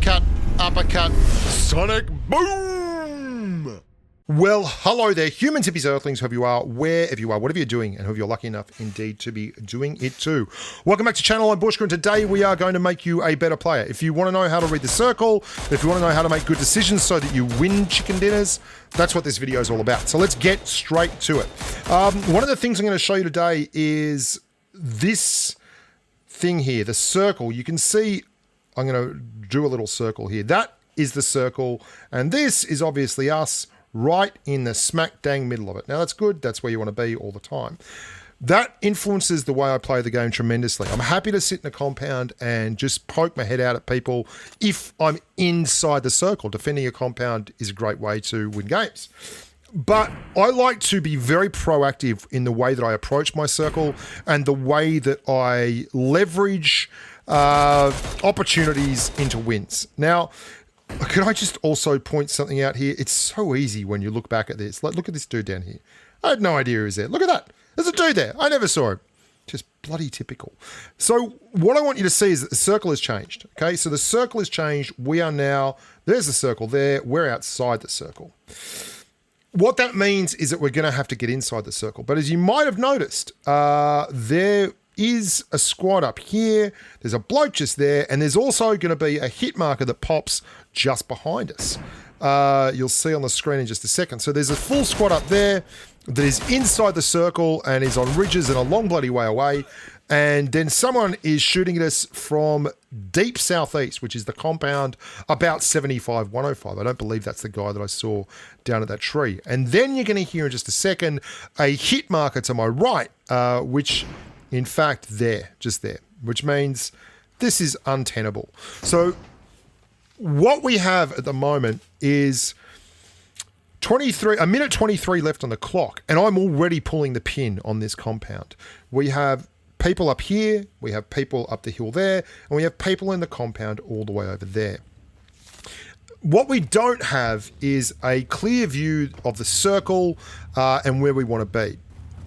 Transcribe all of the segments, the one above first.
uppercut, uppercut, sonic boom! Well, hello there, humans, hippies, earthlings, whoever you are, wherever you are, whatever you're doing, and whoever you're lucky enough indeed to be doing it too. Welcome back to channel. I'm Bushka, and today we are going to make you a better player. If you want to know how to read the circle, if you want to know how to make good decisions so that you win chicken dinners, that's what this video is all about. So let's get straight to it. One of the things I'm going to show you today is this thing here, the circle. You can see, I'm going to do a little circle here. That is the circle, and this is obviously us, right in the smack dang middle of it. Now that's good, that's where you want to be all the time. That influences the way I play the game tremendously. I'm happy to sit in a compound and just poke my head out at people if I'm inside the circle. Defending a compound is a great way to win games. But I like to be very proactive in the way that I approach my circle and the way that I leverage opportunities into wins. Now, can I just also point something out here? It's so easy when you look back at this. Like, look at this dude down here. I had no idea he was there. Look at that. There's a dude there. I never saw him. Just bloody typical. So what I want you to see is that the circle has changed. Okay, so the circle has changed. We are now, there's the circle there. We're outside the circle. What that means is that we're going to have to get inside the circle. But as you might have noticed, there is a squad up here. There's a bloke just there, and there's also going to be a hit marker that pops just behind us. You'll see on the screen in just a second. So there's a full squad up there that is inside the circle and is on ridges and a long bloody way away. And then someone is shooting at us from deep southeast, which is the compound about 75, 105. I don't believe that's the guy that I saw down at that tree. And then you're going to hear in just a second a hit marker to my right, which in fact there, just there, which means this is untenable. So what we have at the moment is a minute 23 left on the clock, and I'm already pulling the pin on this compound. We have people up here, we have people up the hill there, and we have people in the compound all the way over there. What we don't have is a clear view of the circle and where we want to be.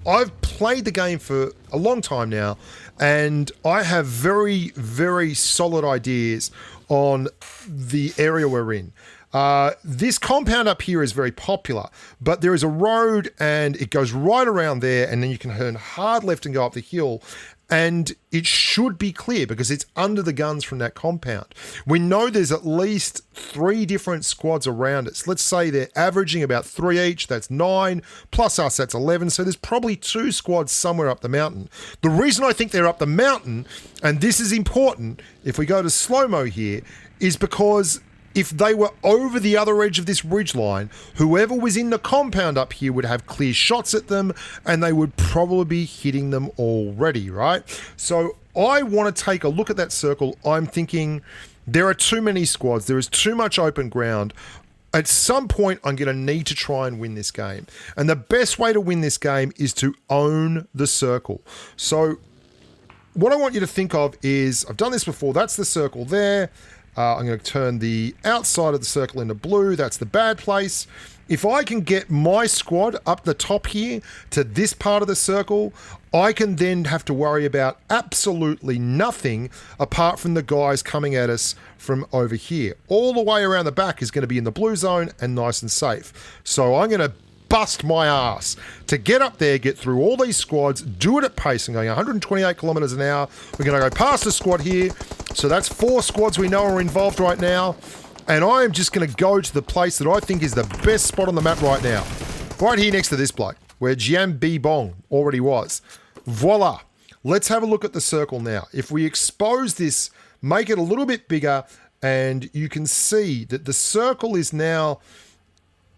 I've played the game for a long time now, and I have very, very solid ideas on the area we're in. This compound up here is very popular, but there is a road and it goes right around there, and then you can turn hard left and go up the hill, and it should be clear because it's under the guns from that compound. We know there's at least 3 different squads around us. Let's say they're averaging about 3 each. That's 9 plus us, that's 11. So there's probably 2 squads somewhere up the mountain. The reason I think they're up the mountain, and this is important if we go to slow-mo here, is because if they were over the other edge of this ridgeline, whoever was in the compound up here would have clear shots at them, and they would probably be hitting them already, right? So I want to take a look at that circle. I'm thinking there are too many squads. There is too much open ground. At some point, I'm going to need to try and win this game. And the best way to win this game is to own the circle. So what I want you to think of is, I've done this before. That's the circle there. I'm going to turn the outside of the circle into blue. That's the bad place. If I can get my squad up the top here to this part of the circle, I can then have to worry about absolutely nothing apart from the guys coming at us from over here. All the way around the back is going to be in the blue zone and nice and safe. So I'm going to bust my ass to get up there, get through all these squads, do it at pace. I'm going 128 kilometers an hour. We're going to go past the squad here. So that's 4 squads we know are involved right now. And I am just going to go to the place that I think is the best spot on the map right now. Right here next to this bloke, where Jian Bi Bong already was. Voila. Let's have a look at the circle now. If we expose this, make it a little bit bigger, and you can see that the circle is now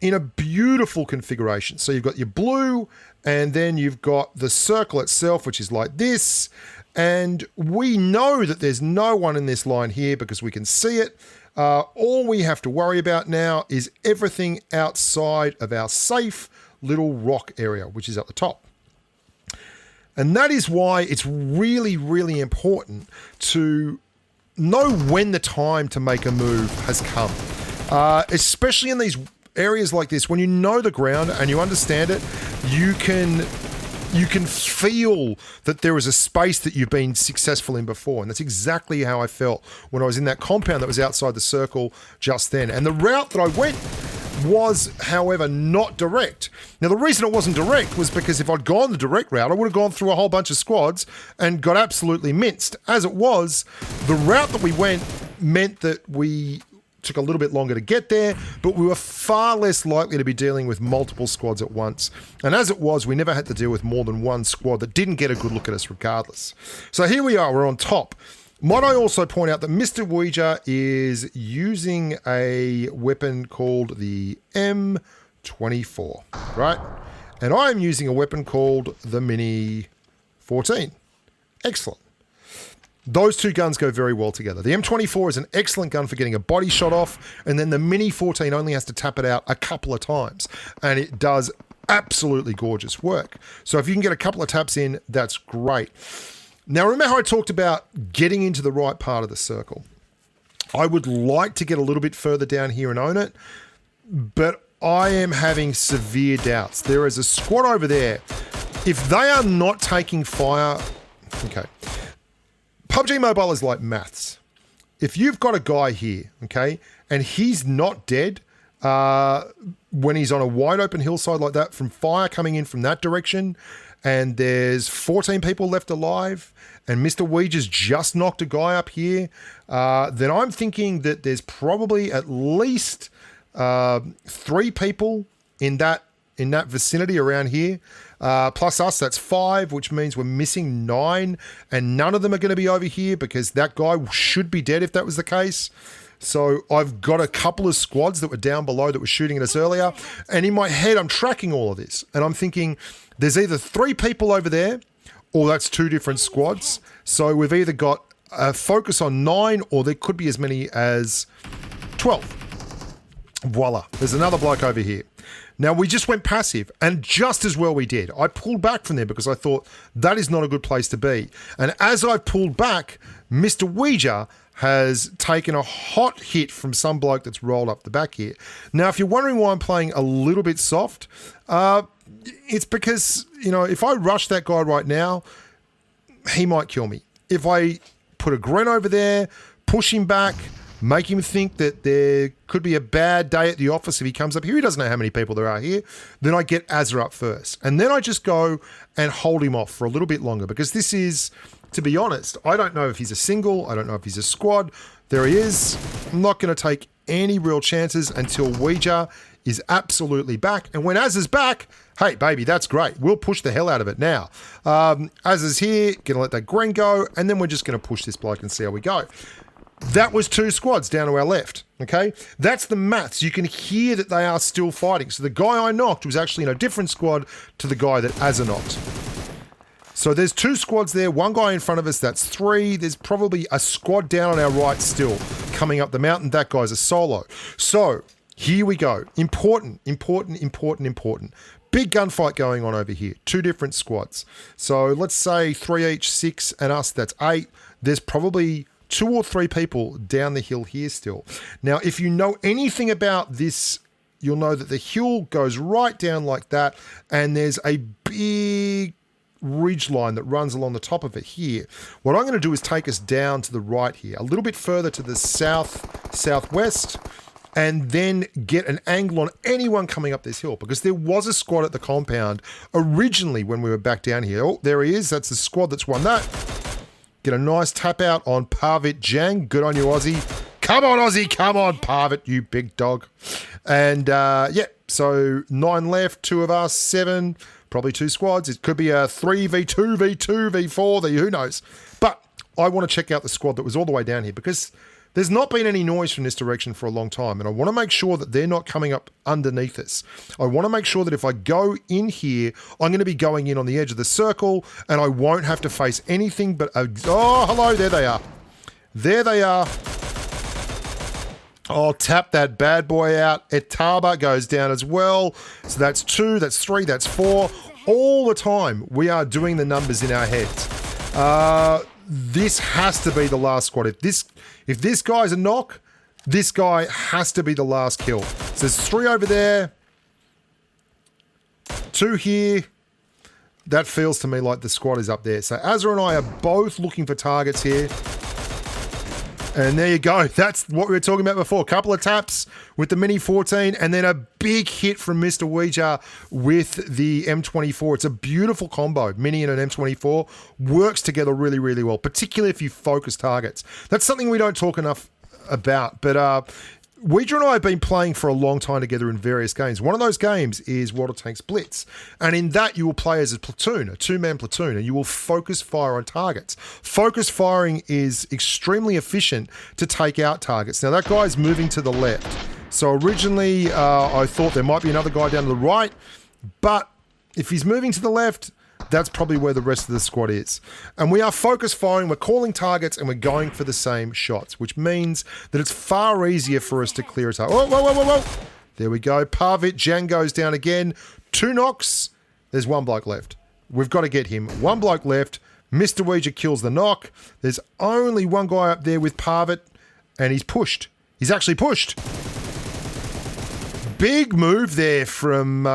in a beautiful configuration. So you've got your blue, and then you've got the circle itself, which is like this. And we know that there's no one in this line here because we can see it. All we have to worry about now is everything outside of our safe little rock area, which is at the top. And that is why it's really, really important to know when the time to make a move has come. Especially in these areas like this, when you know the ground and you understand it, you can you can feel that there is a space that you've been successful in before. And that's exactly how I felt when I was in that compound that was outside the circle just then. And the route that I went was, however, not direct. Now, the reason it wasn't direct was because if I'd gone the direct route, I would have gone through a whole bunch of squads and got absolutely minced. As it was, the route that we went meant that we took a little bit longer to get there, but we were far less likely to be dealing with multiple squads at once. And as it was, we never had to deal with more than one squad that didn't get a good look at us regardless. So here we are, we're on top. Might I also point out that Mr. Ouija is using a weapon called the M24, right? And I am using a weapon called the Mini 14. Excellent. Those two guns go very well together. The M24 is an excellent gun for getting a body shot off, and then the Mini 14 only has to tap it out a couple of times, and it does absolutely gorgeous work. So if you can get a couple of taps in, that's great. Now, remember how I talked about getting into the right part of the circle? I would like to get a little bit further down here and own it, but I am having severe doubts. There is a squad over there. If they are not taking fire... Okay. PUBG Mobile is like maths. If you've got a guy here, okay, and he's not dead when he's on a wide open hillside like that from fire coming in from that direction, and there's 14 people left alive, and Mr. Ouija's just knocked a guy up here, then I'm thinking that there's probably at least 3 people in that vicinity around here. Plus us, that's 5, which means we're missing 9, and none of them are going to be over here because that guy should be dead if that was the case. So I've got a couple of squads that were down below that were shooting at us earlier, and in my head I'm tracking all of this, and I'm thinking there's either 3 people over there, or that's 2 different squads. So we've either got a focus on 9, or there could be as many as 12. Voila, there's another bloke over here. Now, we just went passive, and just as well we did. I pulled back from there because I thought that is not a good place to be. And as I pulled back, Mr. Ouija has taken a hot hit from some bloke that's rolled up the back here. Now, if you're wondering why I'm playing a little bit soft, it's because, you know, if I rush that guy right now, he might kill me. If I put a gren over there, push him back, make him think that there could be a bad day at the office if he comes up here. He doesn't know how many people there are here. Then I get Azza up first. And then I just go and hold him off for a little bit longer because this is, to be honest, I don't know if he's a single. I don't know if he's a squad. There he is. I'm not going to take any real chances until Ouija is absolutely back. And when Azza's back, hey, baby, that's great. We'll push the hell out of it now. Azza's here, going to let that gren go, and then we're just going to push this bloke and see how we go. That was 2 squads down to our left, okay? That's the maths. You can hear that they are still fighting. So the guy I knocked was actually in a different squad to the guy that Azza knocked. So there's 2 squads there, 1 guy in front of us, that's 3. There's probably a squad down on our right still coming up the mountain. That guy's a solo. So here we go. Important. Big gunfight going on over here. 2 different squads. So let's say 3 each, 6, and us, that's 8. There's probably 2 or 3 people down the hill here still. Now, if you know anything about this, you'll know that the hill goes right down like that, and there's a big ridge line that runs along the top of it here. What I'm going to do is take us down to the right here, a little bit further to the southwest, and then get an angle on anyone coming up this hill, because there was a squad at the compound originally when we were back down here. Oh, there he is. That's the squad that's won that. Get a nice tap out on Parvit Jang. Good on you, Aussie. Come on, Aussie. Come on, Parvit, you big dog. And, yeah, so 9 left, 2 of us, 7, probably 2 squads. It could be a 3v2, v2, v4, who knows. But I want to check out the squad that was all the way down here because there's not been any noise from this direction for a long time, and I want to make sure that they're not coming up underneath us. I want to make sure that if I go in here, I'm going to be going in on the edge of the circle, and I won't have to face anything but a... Oh, hello, there they are. There they are. I'll tap that bad boy out. Etaba goes down as well. So that's 2, that's 3, that's 4. All the time, we are doing the numbers in our heads. This has to be the last squad. If this guy's a knock, this guy has to be the last kill. So there's 3 over there, 2 here. that feels to me like the squad is up there. So Azra and I are both looking for targets here. And there you go. That's what we were talking about before. A couple of taps with the Mini 14 and then a big hit from Mr. Ouija with the M24. It's a beautiful combo. Mini and an M24 works together really, really well, particularly if you focus targets. That's something we don't talk enough about. But Ouija and I have been playing for a long time together in various games. One of those games is World of Tanks Blitz. And in that, you will play as a platoon, a two-man platoon, and you will focus fire on targets. Focus firing is extremely efficient to take out targets. Now, that guy's moving to the left. So originally, I thought there might be another guy down to the right. But if he's moving to the left, that's probably where the rest of the squad is. And we are focus firing, we're calling targets, and we're going for the same shots, which means that it's far easier for us to clear a target. Oh, whoa, whoa, whoa, whoa. There we go. Parvit, Jan goes down again. 2 knocks. There's 1 bloke left. We've got to get him. 1 bloke left. Mr. Ouija kills the knock. There's only 1 guy up there with Parvit, and he's pushed. He's actually pushed. Big move there from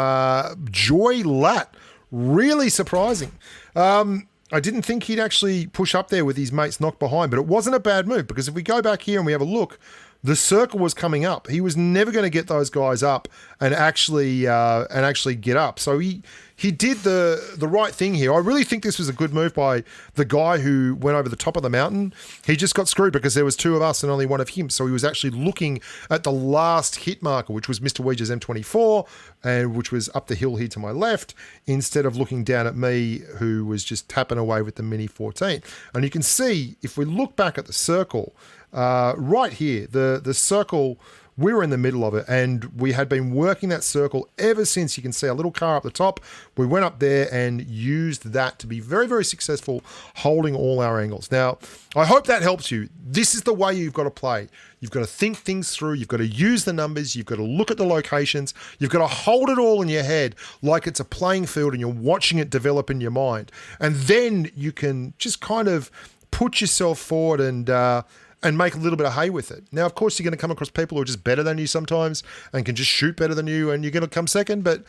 Joy Lat. Really surprising. I didn't think he'd actually push up there with his mates knocked behind, but it wasn't a bad move because if we go back here and we have a look, the circle was coming up. He was never going to get those guys up and actually get up. So he did the right thing here. I really think this was a good move by the guy who went over the top of the mountain. He just got screwed because there was 2 of us and only 1 of him. So he was actually looking at the last hit marker, which was Mr. Ouija's M24, and which was up the hill here to my left, instead of looking down at me, who was just tapping away with the Mini 14. And you can see, if we look back at the circle, right here, the circle, we were in the middle of it and we had been working that circle ever since. You can see a little car up the top. We went up there and used that to be very, very successful, holding all our angles. Now, I hope that helps you. This is the way you've got to play. You've got to think things through. You've got to use the numbers. You've got to look at the locations. You've got to hold it all in your head like it's a playing field and you're watching it develop in your mind. And then you can just kind of put yourself forward and make a little bit of hay with it. Now, of course, you're going to come across people who are just better than you sometimes and can just shoot better than you, and you're going to come second. But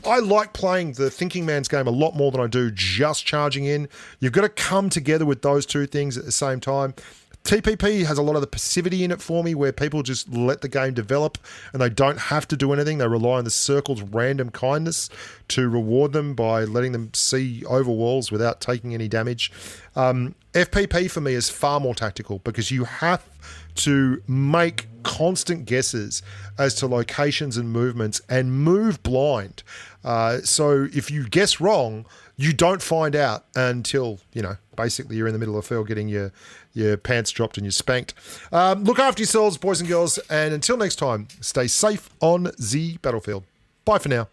I like playing the thinking man's game a lot more than I do just charging in. You've got to come together with those 2 things at the same time. TPP has a lot of the passivity in it for me, where people just let the game develop and they don't have to do anything. They rely on the circle's random kindness to reward them by letting them see over walls without taking any damage. FPP for me is far more tactical because you have to make constant guesses as to locations and movements and move blind. So if you guess wrong, you don't find out until, basically you're in the middle of the field getting your pants dropped and you're spanked. Look after yourselves, boys and girls, and until next time, stay safe on the battlefield. Bye for now.